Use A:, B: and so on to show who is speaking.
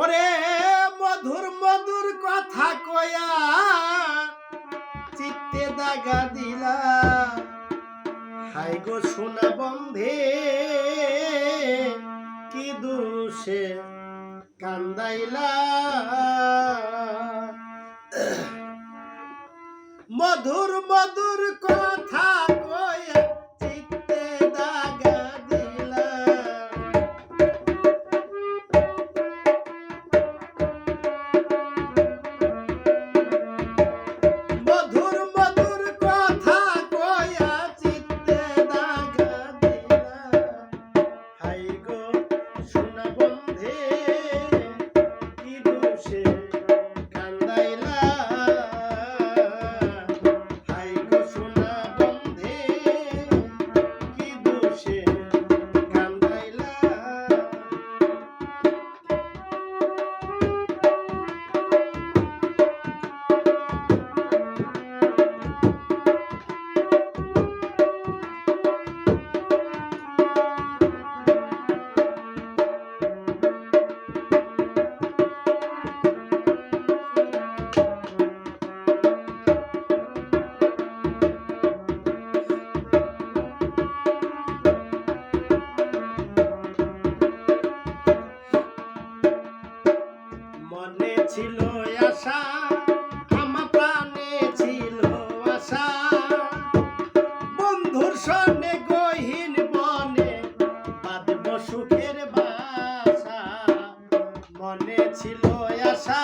A: ওরে মধুর মধুর কথা কয়া চিত্তে দাগা দিলা, হাই গো সোনা বন্ধে কি দোষে কান্দাইলা। মধুর মধুর কথা কয়া চিত্তে দাগা দিলা, মধুর মধুর কথা কয়া চিত্তে দাগা দিলা, হাই গো সোনা বন্ধে কি দোষে কান্দাইলা। মনে ছিল আশা, আমার প্রাণে ছিল আশা, বন্ধুর সনে গহীন বনে বাঁধব সুখের বাসা। মনে ছিল আশা,